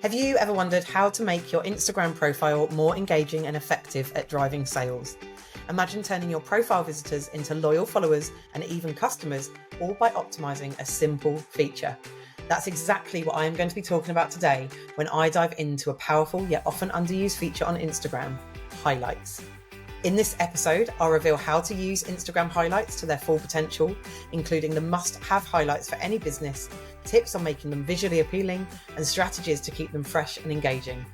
Have you ever wondered how to make your Instagram profile more engaging and effective at driving sales? Imagine turning your profile visitors into loyal followers and even customers, all by optimizing a simple feature. That's exactly what I am going to be talking about today when I dive into a powerful yet often underused feature on Instagram, highlights. In this episode, I'll reveal how to use Instagram highlights to their full potential, including the must-have highlights for any business, tips on making them visually appealing, and strategies to keep them fresh and engaging.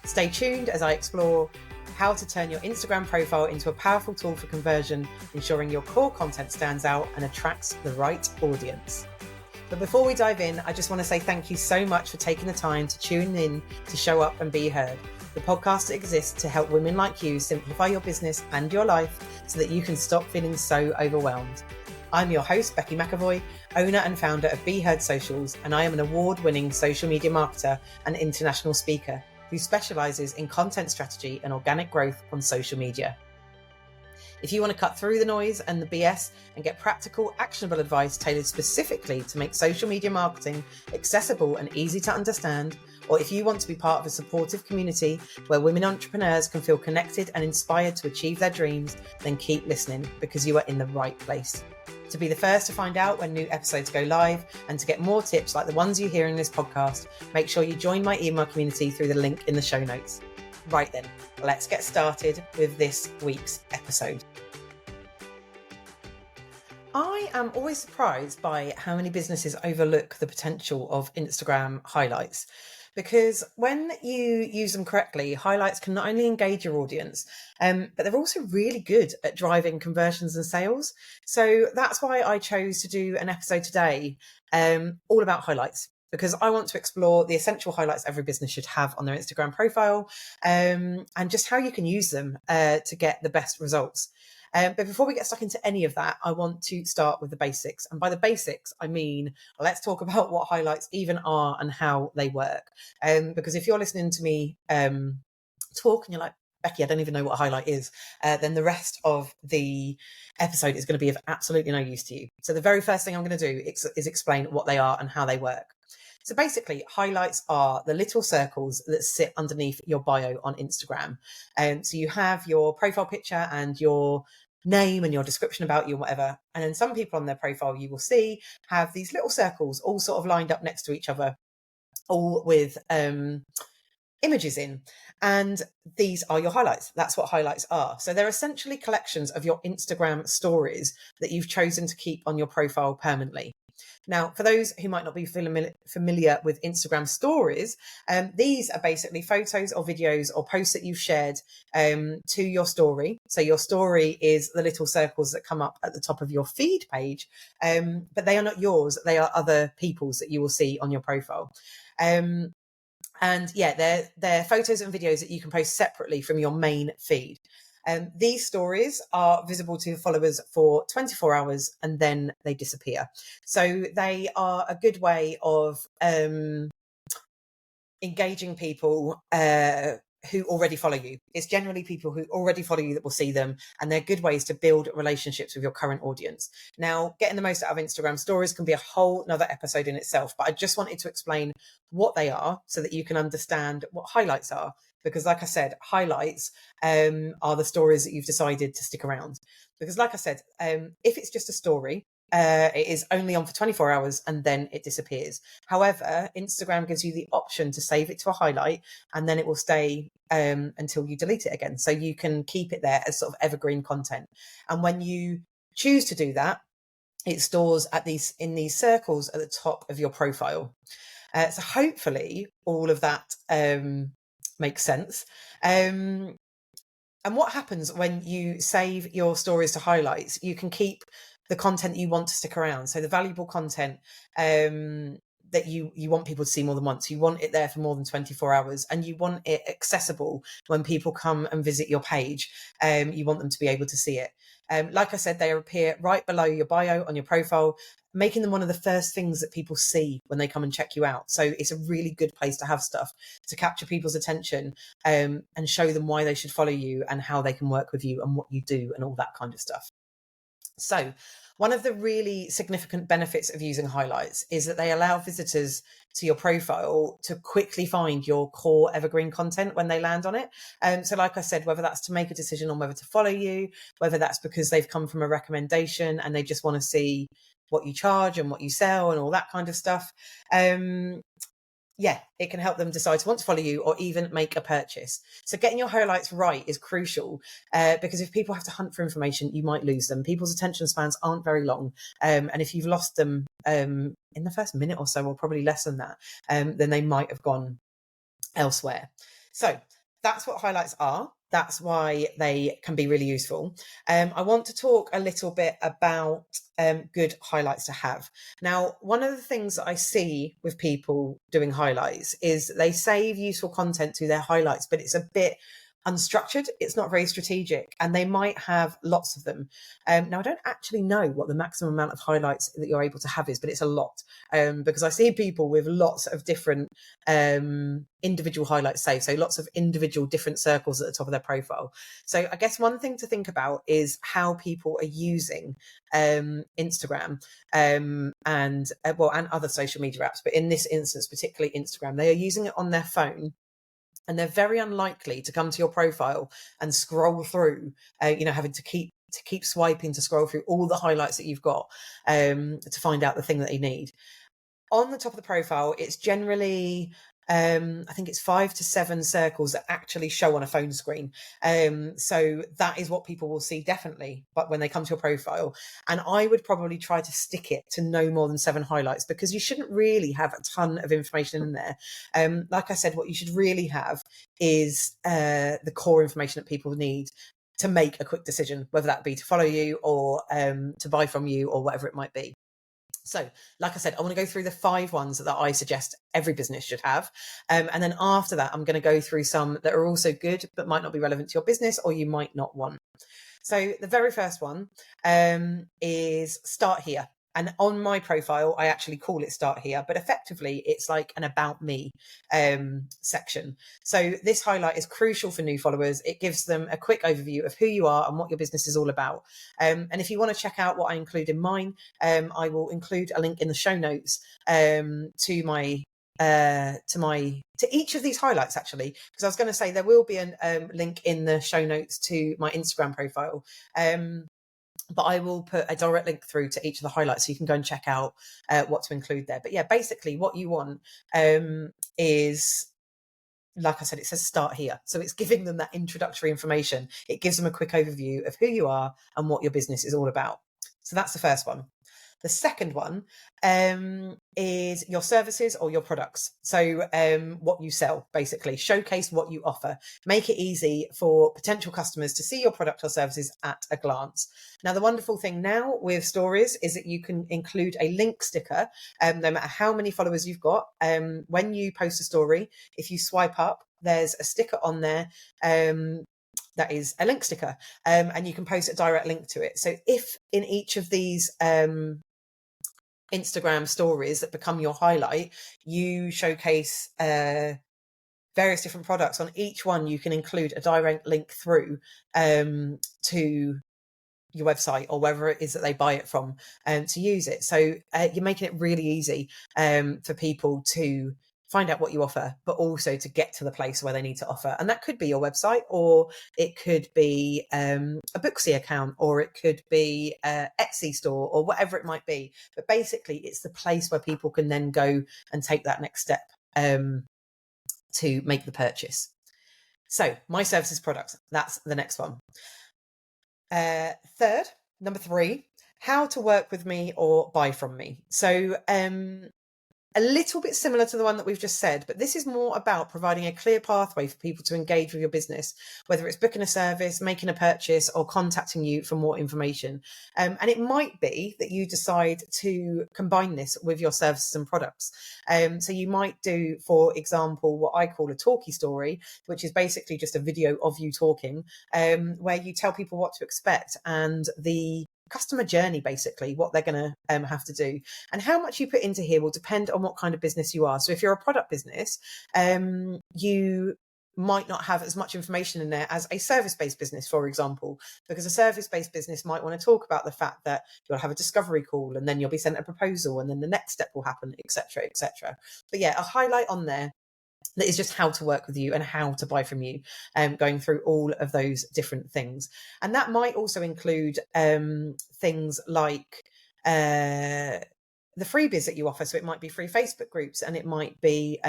Stay tuned as I explore how to turn your Instagram profile into a powerful tool for conversion, ensuring your core content stands out and attracts the right audience. But before we dive in, I just want to say thank you so much for taking the time to tune in to show up and be heard. The podcast exists to help women like you simplify your business and your life so that you can stop feeling so overwhelmed. I'm your host, Becky McAvoy, owner and founder of Be Heard Socials, and I am an award-winning social media marketer and international speaker who specialises in content strategy and organic growth on social media. If you want to cut through the noise and the BS and get practical, actionable advice tailored specifically to make social media marketing accessible and easy to understand, or if you want to be part of a supportive community where women entrepreneurs can feel connected and inspired to achieve their dreams, then keep listening because you are in the right place. To be the first to find out when new episodes go live and to get more tips like the ones you hear in this podcast, make sure you join my email community through the link in the show notes. Right then, let's get started with this week's episode. I am always surprised by how many businesses overlook the potential of Instagram highlights, because when you use them correctly, highlights can not only engage your audience, but they're also really good at driving conversions and sales. So that's why I chose to do an episode today all about highlights, because I want to explore the essential highlights every business should have on their Instagram profile, and just how you can use them to get the best results. But before we get stuck into any of that, I want to start with the basics. And by the basics, I mean, let's talk about what highlights even are and how they work. Because if you're listening to me talk and you're like, Becky, I don't even know what a highlight is, then the rest of the episode is going to be of absolutely no use to you. So the very first thing I'm going to do is explain what they are and how they work. So basically, highlights are the little circles that sit underneath your bio on Instagram. So you have your profile picture and your name and your description about you and whatever. And then some people on their profile you will see have these little circles all sort of lined up next to each other, all with images in. And these are your highlights. That's what highlights are. So they're essentially collections of your Instagram stories that you've chosen to keep on your profile permanently. Now, for those who might not be familiar with Instagram stories, these are basically photos or videos or posts that you've shared to your story. So your story is the little circles that come up at the top of your feed page, but they are not yours. They are other people's that you will see on your profile. And yeah, they're photos and videos that you can post separately from your main feed. These stories are visible to followers for 24 hours and then they disappear. So they are a good way of engaging people who already follow you. It's generally people who already follow you that will see them, and they're good ways to build relationships with your current audience. Now, getting the most out of Instagram stories can be a whole nother episode in itself, but I just wanted to explain what they are so that you can understand what highlights are. Because like I said, highlights are the stories that you've decided to stick around. Because like I said, if it's just a story, it is only on for 24 hours and then it disappears. However, Instagram gives you the option to save it to a highlight and then it will stay until you delete it again. So you can keep it there as sort of evergreen content. And when you choose to do that, it stores in these circles at the top of your profile. So hopefully all of that makes sense. And what happens when you save your stories to highlights, you can keep the content you want to stick around. So the valuable content that you want people to see more than once. You want it there for more than 24 hours and you want it accessible when people come and visit your page. You want them to be able to see it. Like I said, they appear right below your bio on your profile, making them one of the first things that people see when they come and check you out. So it's a really good place to have stuff to capture people's attention and show them why they should follow you and how they can work with you and what you do and all that kind of stuff. So one of the really significant benefits of using highlights is that they allow visitors to your profile to quickly find your core evergreen content when they land on it. So like I said, whether that's to make a decision on whether to follow you, whether that's because they've come from a recommendation and they just want to see what you charge and what you sell and all that kind of stuff. Yeah, it can help them decide to want to follow you or even make a purchase. So getting your highlights right is crucial, because if people have to hunt for information, you might lose them. People's attention spans aren't very long. And if you've lost them in the first minute or so, or probably less than that, then they might have gone elsewhere. So that's what highlights are. That's why they can be really useful. I want to talk a little bit about good highlights to have. Now, one of the things that I see with people doing highlights is they save useful content to their highlights, but it's a bit unstructured. It's not very strategic, and they might have lots of them. Now, I don't actually know what the maximum amount of highlights that you're able to have is, but it's a lot, because I see people with lots of different individual highlights saved. So lots of individual different circles at the top of their profile. So I guess one thing to think about is how people are using Instagram and other social media apps. But in this instance, particularly Instagram, they are using it on their phone. And they're very unlikely to come to your profile and scroll through, having to keep swiping to scroll through all the highlights that you've got to find out the thing that they need. On the top of the profile, it's generally, I think it's 5 to 7 circles that actually show on a phone screen. So that is what people will see definitely, but when they come to your profile. And I would probably try to stick it to no more than 7 highlights, because you shouldn't really have a ton of information in there. Like I said, what you should really have is the core information that people need to make a quick decision, whether that be to follow you or to buy from you or whatever it might be. So, like I said, I want to go through the 5 ones that I suggest every business should have. And then after that, I'm going to go through some that are also good, but might not be relevant to your business or you might not want. So the very first one is start here. And on my profile, I actually call it start here, but effectively it's like an about me section. So this highlight is crucial for new followers. It gives them a quick overview of who you are and what your business is all about. And if you want to check out what I include in mine, I will include a link in the show notes to each of these highlights, actually, because I was going to say there will be a link in the show notes to my Instagram profile. But I will put a direct link through to each of the highlights so you can go and check out what to include there. But yeah, basically what you want is, like I said, it says start here. So it's giving them that introductory information. It gives them a quick overview of who you are and what your business is all about. So that's the first one. The second one is your services or your products. So what you sell, basically. Showcase what you offer. Make it easy for potential customers to see your product or services at a glance. Now, the wonderful thing now with stories is that you can include a link sticker, no matter how many followers you've got. When you post a story, if you swipe up, there's a sticker on there that is a link sticker, and you can post a direct link to it. So if in each of these Instagram stories that become your highlight, you showcase various different products, on each one you can include a direct link through to your website or wherever it is that they buy it from to use it. So you're making it really easy for people to find out what you offer, but also to get to the place where they need to offer. And that could be your website, or it could be a Booksy account, or it could be an Etsy store, or whatever it might be. But basically, it's the place where people can then go and take that next step to make the purchase. So my services products, that's the next one. Third, number 3, how to work with me or buy from me. So a little bit similar to the one that we've just said, but this is more about providing a clear pathway for people to engage with your business, whether it's booking a service, making a purchase, or contacting you for more information. And it might be that you decide to combine this with your services and products. So you might do, for example, what I call a talkie story, which is basically just a video of you talking, where you tell people what to expect and the customer journey, basically what they're going to have to do. And how much you put into here will depend on what kind of business you are. So if you're a product business, you might not have as much information in there as a service-based business, for example, because a service-based business might want to talk about the fact that you'll have a discovery call and then you'll be sent a proposal and then the next step will happen, etc., etc. But yeah, a highlight on there that is just how to work with you and how to buy from you, going through all of those different things. And that might also include things like the freebies that you offer. So it might be free Facebook groups, and it might be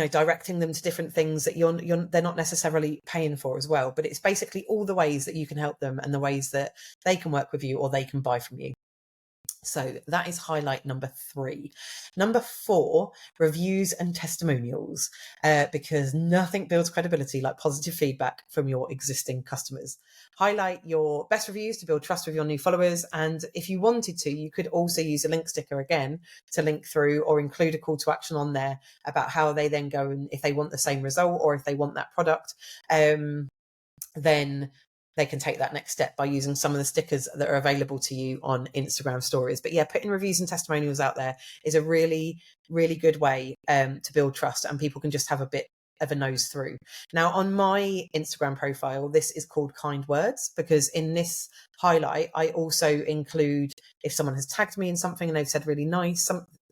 directing them to different things that they're not necessarily paying for as well. But it's basically all the ways that you can help them and the ways that they can work with you or they can buy from you. So that is highlight number 3. Number 4, reviews and testimonials, because nothing builds credibility like positive feedback from your existing customers. Highlight your best reviews to build trust with your new followers. And if you wanted to, you could also use a link sticker again to link through, or include a call to action on there about how they then go, and if they want the same result or if they want that product, then they can take that next step by using some of the stickers that are available to you on Instagram stories. But yeah, putting reviews and testimonials out there is a really, really good way to build trust, and people can just have a bit of a nose through. Now, on my Instagram profile, this is called kind words, because in this highlight, I also include if someone has tagged me in something and they've said really nice,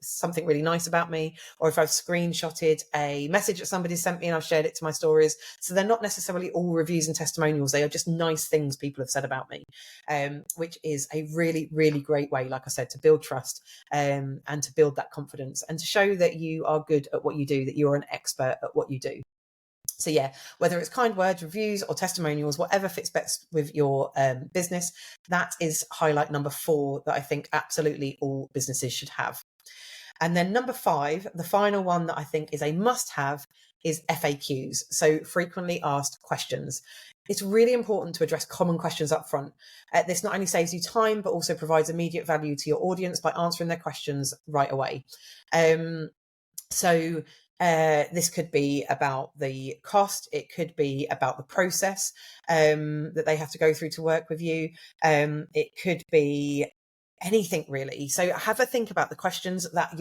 something really nice about me, or if I've screenshotted a message that somebody sent me and I've shared it to my stories. So they're not necessarily all reviews and testimonials. They are just nice things people have said about me, which is a really, really great way, like I said, to build trust, and to build that confidence, and to show that you are good at what you do, that you're an expert at what you do. So yeah, whether it's kind words, reviews, or testimonials, whatever fits best with your business, that is highlight number 4 that I think absolutely all businesses should have. And then number 5, the final one that I think is a must-have, is FAQs, so frequently asked questions. It's really important to address common questions up front. This not only saves you time, but also provides immediate value to your audience by answering their questions right away. So this could be about the cost. It could be about the process that they have to go through to work with you. It could be anything really. So have a think about the questions that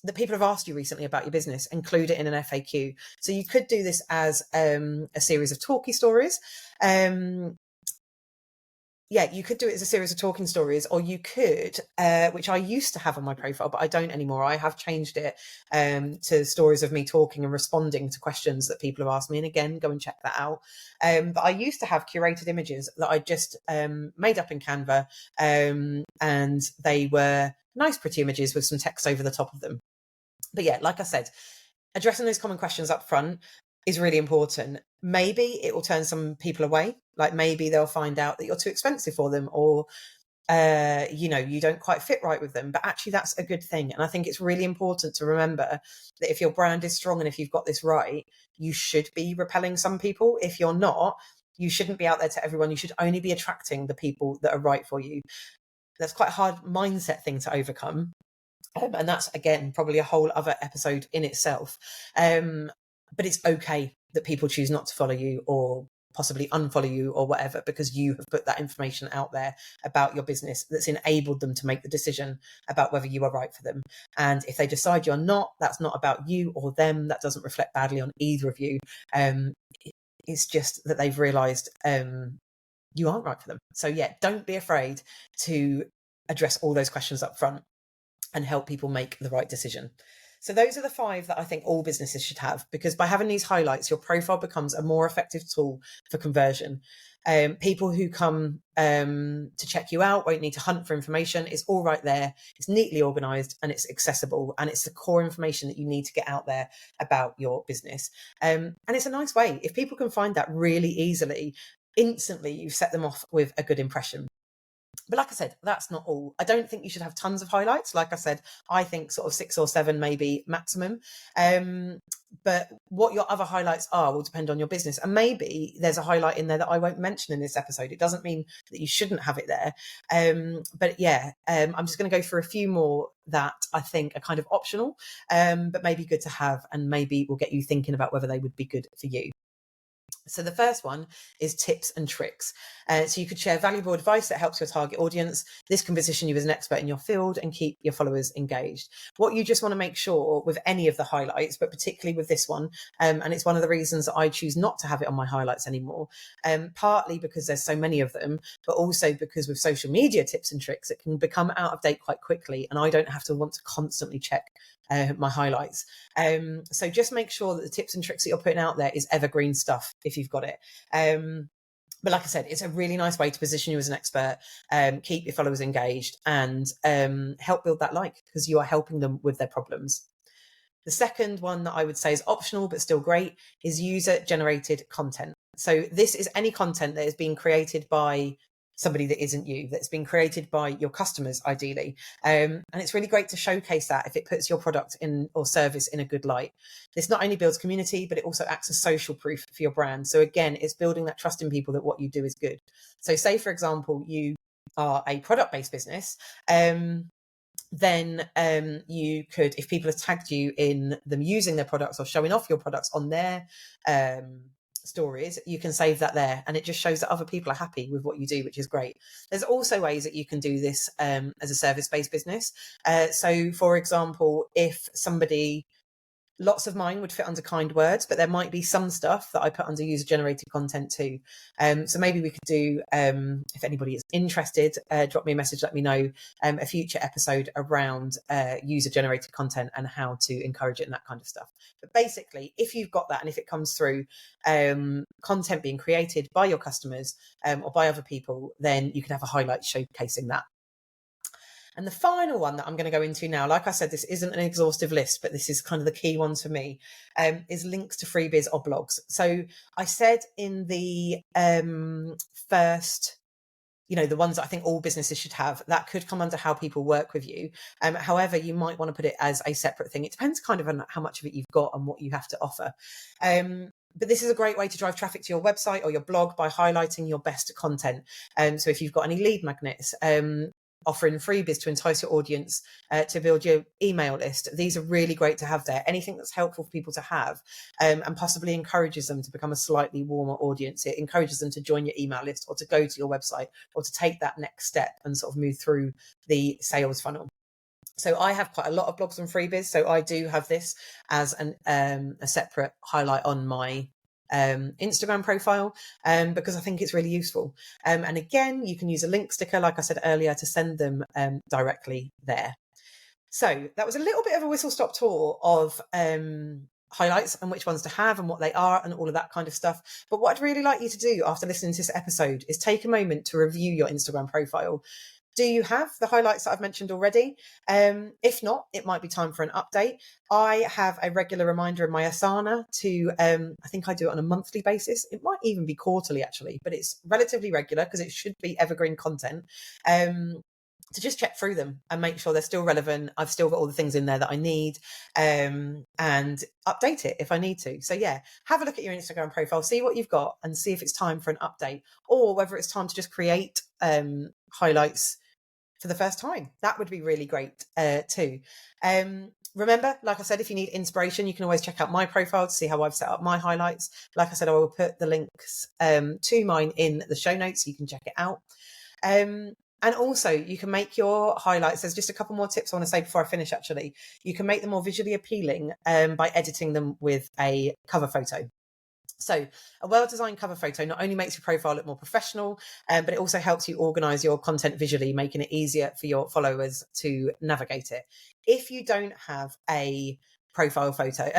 that people have asked you recently about your business. Include it in an FAQ. So you could do this as a series of talkie stories. You could do it as a series of talking stories, or you could, which I used to have on my profile, but I don't anymore. I have changed it to stories of me talking and responding to questions that people have asked me. And again, go and check that out. But I used to have curated images that I just made up in Canva, and they were nice, pretty images with some text over the top of them. But yeah, like I said, addressing those common questions up front is really important. Maybe it will turn some people away. Like maybe they'll find out that you're too expensive for them, or you don't quite fit right with them. But actually, that's a good thing. And I think it's really important to remember that if your brand is strong and if you've got this right, you should be repelling some people. If you're not, you shouldn't be out there to everyone. You should only be attracting the people that are right for you. That's quite a hard mindset thing to overcome. And that's, again, probably a whole other episode in itself. But it's okay that people choose not to follow you or possibly unfollow you or whatever, because you have put that information out there about your business that's enabled them to make the decision about whether you are right for them. And if they decide you're not, that's not about you or them. That doesn't reflect badly on either of you. It's just that they've realised you aren't right for them. So yeah, don't be afraid to address all those questions up front and help people make the right decision. So those are the 5 that I think all businesses should have, because by having these highlights, your profile becomes a more effective tool for conversion. People who come to check you out won't need to hunt for information. It's all right there. It's neatly organized and it's accessible, and it's the core information that you need to get out there about your business. And it's a nice way. If people can find that really easily, instantly you've set them off with a good impression. But like I said, that's not all. I don't think you should have tons of highlights. Like I said, I think sort of 6 or 7 maybe maximum. But what your other highlights are will depend on your business. And maybe there's a highlight in there that I won't mention in this episode. It doesn't mean that you shouldn't have it there. But yeah, I'm just going to go through a few more that I think are kind of optional, but maybe good to have, and maybe will get you thinking about whether they would be good for you. So the first one is tips and tricks. So you could share valuable advice that helps your target audience. This can position you as an expert in your field and keep your followers engaged. What you just want to make sure with any of the highlights, but particularly with this one, and it's one of the reasons that I choose not to have it on my highlights anymore, partly because there's so many of them, but also because with social media tips and tricks, it can become out of date quite quickly, and I don't have to want to constantly check my highlights. So just make sure that the tips and tricks that you're putting out there is evergreen stuff if you've got it. But like I said, it's a really nice way to position you as an expert, keep your followers engaged, and help build that like, because you are helping them with their problems. The second one that I would say is optional but still great is user generated content. So this is any content that is being created by somebody that isn't you, that's been created by your customers ideally, and it's really great to showcase that if it puts your product in or service in a good light. This not only builds community, but it also acts as social proof for your brand. So again, it's building that trust in people that what you do is good. So say for example you are a product-based business, then you could, if people have tagged you in them using their products or showing off your products on their stories, you can save that there, and it just shows that other people are happy with what you do, which is great. There's also ways that you can do this as a service-based business. So for example, if somebody, lots of mine would fit under kind words, but there might be some stuff that I put under user generated content too. So maybe we could do, if anybody is interested, drop me a message, let me know a future episode around user generated content and how to encourage it and that kind of stuff. But basically, if you've got that and if it comes through content being created by your customers or by other people, then you can have a highlight showcasing that. And the final one that I'm going to go into now, like I said, this isn't an exhaustive list, but this is kind of the key ones for me, is links to freebies or blogs. So I said in the first, the ones that I think all businesses should have, that could come under how people work with you. However, you might want to put it as a separate thing. It depends kind of on how much of it you've got and what you have to offer. But this is a great way to drive traffic to your website or your blog by highlighting your best content. So if you've got any lead magnets, offering freebies to entice your audience to build your email list, these are really great to have there. Anything that's helpful for people to have and possibly encourages them to become a slightly warmer audience. It encourages them to join your email list or to go to your website or to take that next step and sort of move through the sales funnel. So I have quite a lot of blogs and freebies, so I do have this as a separate highlight on my Instagram profile because I think it's really useful. And again, you can use a link sticker, like I said earlier, to send them directly there. So that was a little bit of a whistle-stop tour of highlights and which ones to have and what they are and all of that kind of stuff. But what I'd really like you to do after listening to this episode is take a moment to review your Instagram profile. Do you have the highlights that I've mentioned already? If not, it might be time for an update. I have a regular reminder in my Asana to, I think I do it on a monthly basis. It might even be quarterly actually, but it's relatively regular because it should be evergreen content. To just check through them and make sure they're still relevant. I've still got all the things in there that I need, and update it if I need to. So yeah, have a look at your Instagram profile, see what you've got and see if it's time for an update or whether it's time to just create highlights for the first time. That would be really great too. Remember, like I said, if you need inspiration, you can always check out my profile to see how I've set up my highlights. Like I said, I will put the links to mine in the show notes so you can check it out. And also you can make your highlights. There's just a couple more tips I want to say before I finish actually. You can make them more visually appealing by editing them with a cover photo. So a well-designed cover photo not only makes your profile look more professional, but it also helps you organize your content visually, making it easier for your followers to navigate it. If you don't have a profile photo,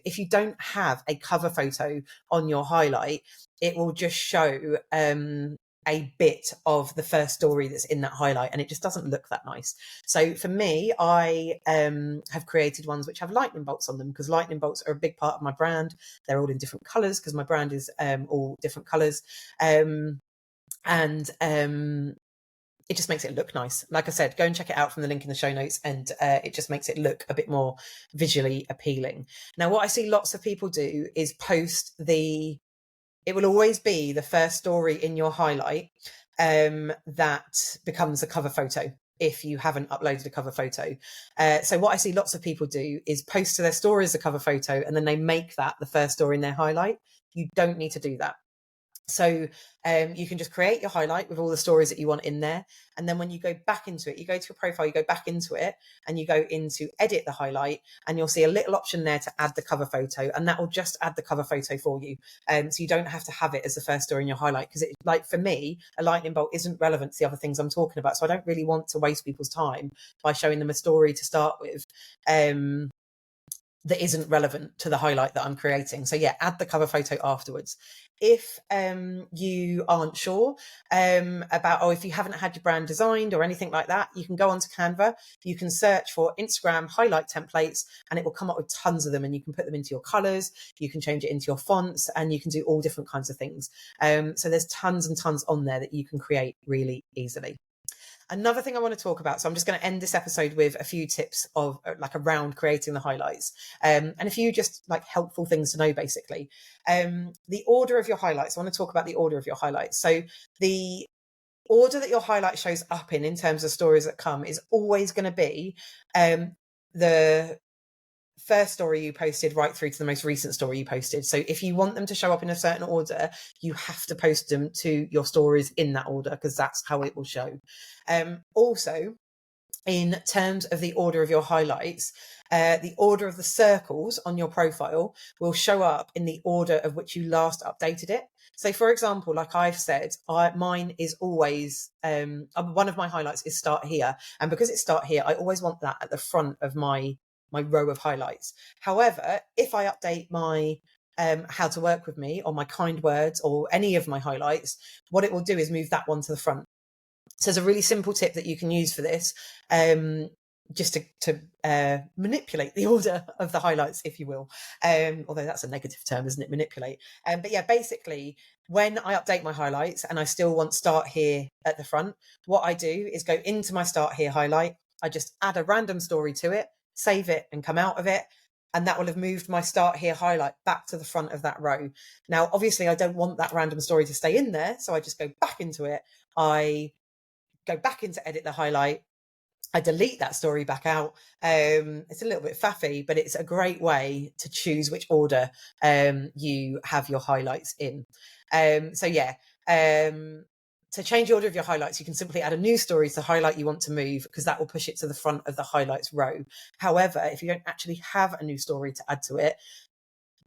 if you don't have a cover photo on your highlight, it will just show a bit of the first story that's in that highlight, and it just doesn't look that nice. So for me, I have created ones which have lightning bolts on them because lightning bolts are a big part of my brand. They're all in different colors because my brand is all different colors. And it just makes it look nice. Like I said, go and check it out from the link in the show notes, and it just makes it look a bit more visually appealing. Now, what I see lots of people do is post it will always be the first story in your highlight that becomes a cover photo if you haven't uploaded a cover photo. So what I see lots of people do is post to their story as a cover photo, and then they make that the first story in their highlight. You don't need to do that. So you can just create your highlight with all the stories that you want in there. And then when you go back into it, you go to your profile, you go back into it and you go into edit the highlight, and you'll see a little option there to add the cover photo, and that will just add the cover photo for you. So you don't have to have it as the first story in your highlight, because it, like for me, a lightning bolt isn't relevant to the other things I'm talking about. So I don't really want to waste people's time by showing them a story to start with. That isn't relevant to the highlight that I'm creating. So yeah, add the cover photo afterwards. If you aren't sure about, or if you haven't had your brand designed or anything like that, you can go onto Canva. You can search for Instagram highlight templates, and it will come up with tons of them, and you can put them into your colors, you can change it into your fonts, and you can do all different kinds of things. So there's tons and tons on there that you can create really easily. Another thing I want to talk about, so I'm just going to end this episode with a few tips of like around creating the highlights, and a few just like helpful things to know, basically. The order of your highlights. I want to talk about the order of your highlights. So the order that your highlight shows up in terms of stories that come, is always going to be the first story you posted right through to the most recent story you posted. So if you want them to show up in a certain order, you have to post them to your stories in that order, because that's how it will show. Also, in terms of the order of your highlights, the order of the circles on your profile will show up in the order of which you last updated it. So for example, like I've said, mine is always, one of my highlights is start here. And because it's start here, I always want that at the front of my row of highlights. However, if I update my how to work with me or my kind words or any of my highlights, what it will do is move that one to the front. So there's a really simple tip that you can use for this, just to manipulate the order of the highlights, if you will. Although that's a negative term, isn't it? Manipulate. But yeah, basically, when I update my highlights and I still want start here at the front, what I do is go into my start here highlight. I just add a random story to it, save it, and come out of it. And that will have moved my start here highlight back to the front of that row. Now, obviously, I don't want that random story to stay in there, so I just go back into it. I go back into edit the highlight. I delete that story back out. It's a little bit faffy, but it's a great way to choose which order you have your highlights in. So yeah, to change the order of your highlights, you can simply add a new story to the highlight you want to move, because that will push it to the front of the highlights row. However, if you don't actually have a new story to add to it,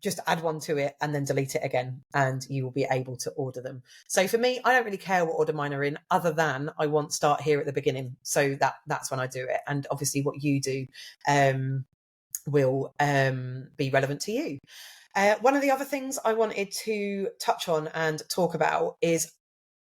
just add one to it and then delete it again, and you will be able to order them. So for me, I don't really care what order mine are in, other than I want start here at the beginning. So that's when I do it. And obviously what you do will be relevant to you. One of the other things I wanted to touch on and talk about is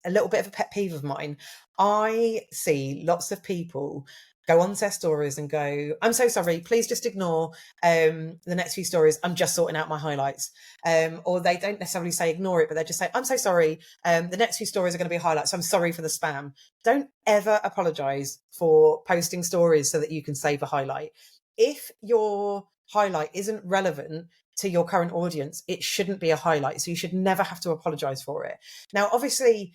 a little bit of a pet peeve of mine. I see lots of people go on their stories and go, I'm so sorry, please just ignore the next few stories. I'm just sorting out my highlights. Or they don't necessarily say ignore it, but they just say, I'm so sorry. The next few stories are going to be highlights. So I'm sorry for the spam. Don't ever apologize for posting stories so that you can save a highlight. If your highlight isn't relevant to your current audience, it shouldn't be a highlight. So you should never have to apologize for it. Now, obviously,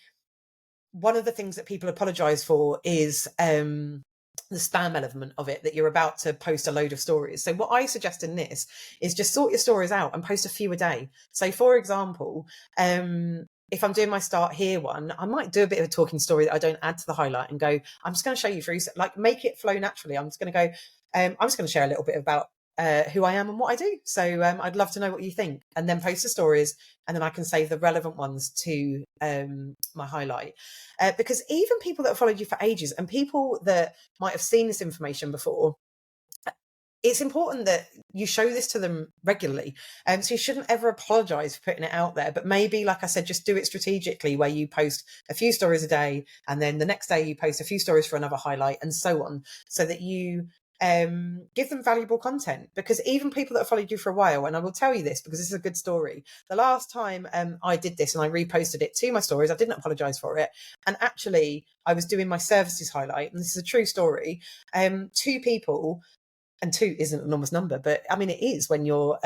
one of the things that people apologize for is the spam element of it, that you're about to post a load of stories. So what I suggest in this is just sort your stories out and post a few a day. So for example, if I'm doing my start here one, I might do a bit of a talking story that I don't add to the highlight and go, I'm just going to show you through, like make it flow naturally. I'm just going to go, I'm just going to share a little bit about who I am and what I do. So I'd love to know what you think, and then post the stories, and then I can save the relevant ones to my highlight. Because even people that have followed you for ages and people that might have seen this information before, it's important that you show this to them regularly. So you shouldn't ever apologize for putting it out there, but maybe, like I said, just do it strategically, where you post a few stories a day, and then the next day you post a few stories for another highlight, and so on, so that you give them valuable content. Because even people that have followed you for a while, and I will tell you this because this is a good story, the last time I did this and I reposted it to my stories, I didn't apologize for it, and actually I was doing my services highlight, and this is a true story. Two people, and two isn't an enormous number, but I mean it is when you're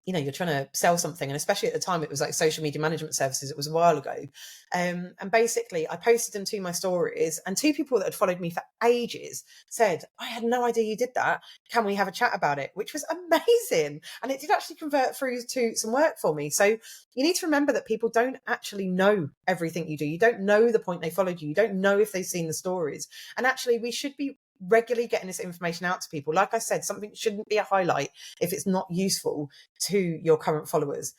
you're trying to sell something, and especially at the time it was like social media management services, it was a while ago, and basically I posted them to my stories, and 2 people that had followed me for ages said, I had no idea you did that, can we have a chat about it, which was amazing, and it did actually convert through to some work for me. So you need to remember that people don't actually know everything you do. You don't know the point they followed you. You don't know if they've seen the stories, and actually we should be regularly getting this information out to people. Like I said, something shouldn't be a highlight if it's not useful to your current followers.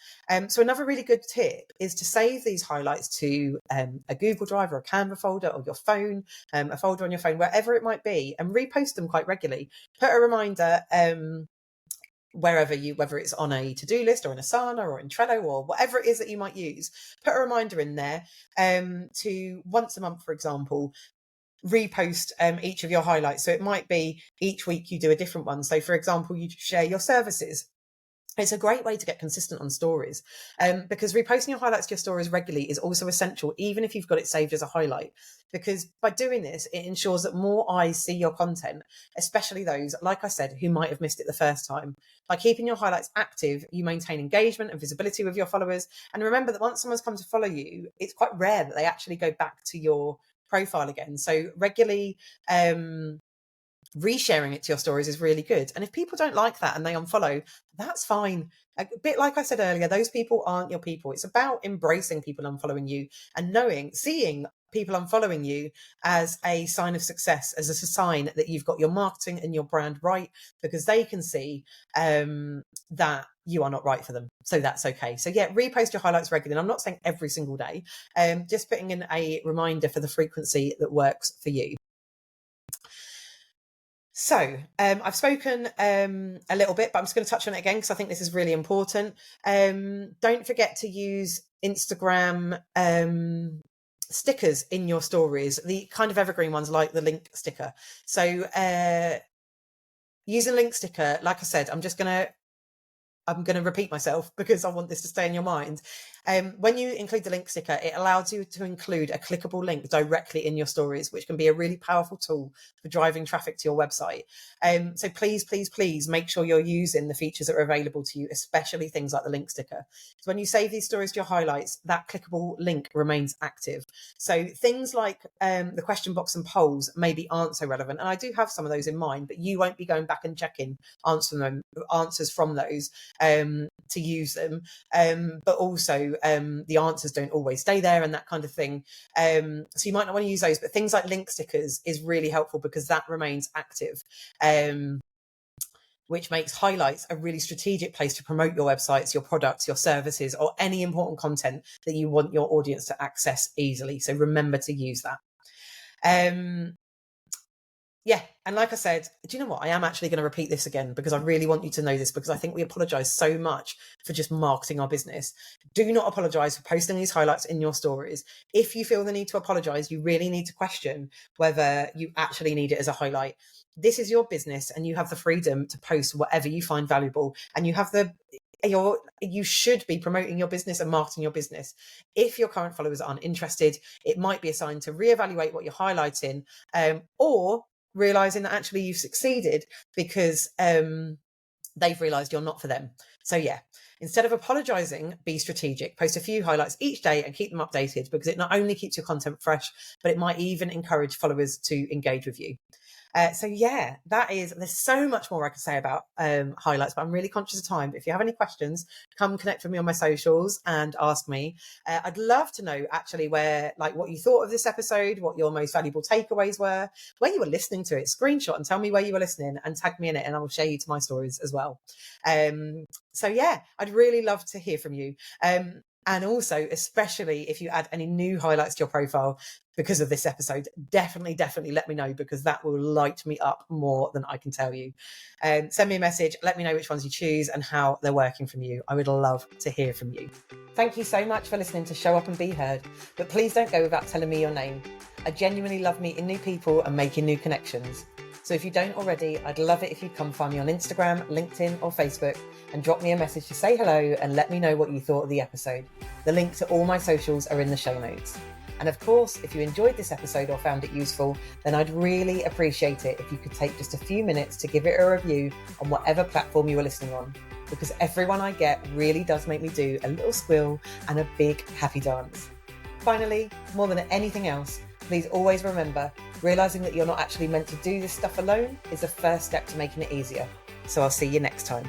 So another really good tip is to save these highlights to a Google Drive or a Canva folder or your phone, a folder on your phone, wherever it might be, and repost them quite regularly. Put a reminder wherever whether it's on a to-do list or in Asana or in Trello or whatever it is that you might use, put a reminder in there to once a month, for example, repost each of your highlights. So it might be each week you do a different one. So for example, you share your services. It's a great way to get consistent on stories, because reposting your highlights to your stories regularly is also essential, even if you've got it saved as a highlight, because by doing this, it ensures that more eyes see your content, especially those, like I said, who might have missed it the first time. By keeping your highlights active, you maintain engagement and visibility with your followers. And remember that once someone's come to follow you, it's quite rare that they actually go back to your profile again. So regularly resharing it to your stories is really good. And if people don't like that and they unfollow, that's fine. A bit like I said earlier, those people aren't your people. It's about embracing people unfollowing you and seeing people unfollowing you as a sign of success, as a sign that you've got your marketing and your brand right, because they can see that you are not right for them. So that's okay. So yeah, repost your highlights regularly. And I'm not saying every single day, just putting in a reminder for the frequency that works for you. So I've spoken a little bit, but I'm just going to touch on it again because I think this is really important. Don't forget to use Instagram stickers in your stories, the kind of evergreen ones like the link sticker. So use a link sticker. Like I said, I'm going to repeat myself because I want this to stay in your mind. When you include the link sticker, it allows you to include a clickable link directly in your stories, which can be a really powerful tool for driving traffic to your website. So please make sure you're using the features that are available to you, especially things like the link sticker. So when you save these stories to your highlights, that clickable link remains active. So things like the question box and polls maybe aren't so relevant. And I do have some of those in mind, but you won't be going back and checking answers from those to use them. But also the answers don't always stay there and that kind of thing. So you might not want to use those, but things like link stickers is really helpful because that remains active. Which makes highlights a really strategic place to promote your websites, your products, your services, or any important content that you want your audience to access easily. So remember to use that. Yeah, and like I said, do you know what? I am actually going to repeat this again because I really want you to know this, because I think we apologise so much for just marketing our business. Do not apologise for posting these highlights in your stories. If you feel the need to apologise, you really need to question whether you actually need it as a highlight. This is your business and you have the freedom to post whatever you find valuable, and you should be promoting your business and marketing your business. If your current followers aren't interested, it might be a sign to reevaluate what you're highlighting, or realizing that actually you've succeeded because they've realized you're not for them. So yeah, instead of apologizing, be strategic. Post a few highlights each day and keep them updated, because it not only keeps your content fresh, but it might even encourage followers to engage with you. So yeah, there's so much more I could say about highlights, but I'm really conscious of time. But if you have any questions, come connect with me on my socials and ask me. I'd love to know actually what you thought of this episode, what your most valuable takeaways were, where you were listening to it. Screenshot and tell me where you were listening and tag me in it, and I will share you to my stories as well. So yeah, I'd really love to hear from you. And also, especially if you add any new highlights to your profile because of this episode, definitely let me know, because that will light me up more than I can tell you. Send me a message, let me know which ones you choose and how they're working from you. I would love to hear from you. Thank you so much for listening to Show Up and Be Heard, but please don't go without telling me your name. I genuinely love meeting new people and making new connections. So if you don't already, I'd love it if you'd come find me on Instagram, LinkedIn or Facebook and drop me a message to say hello and let me know what you thought of the episode. The link to all my socials are in the show notes. And of course, if you enjoyed this episode or found it useful, then I'd really appreciate it if you could take just a few minutes to give it a review on whatever platform you are listening on. because everyone I get really does make me do a little squeal and a big happy dance. Finally, more than anything else, please always remember, realising that you're not actually meant to do this stuff alone is the first step to making it easier. So I'll see you next time.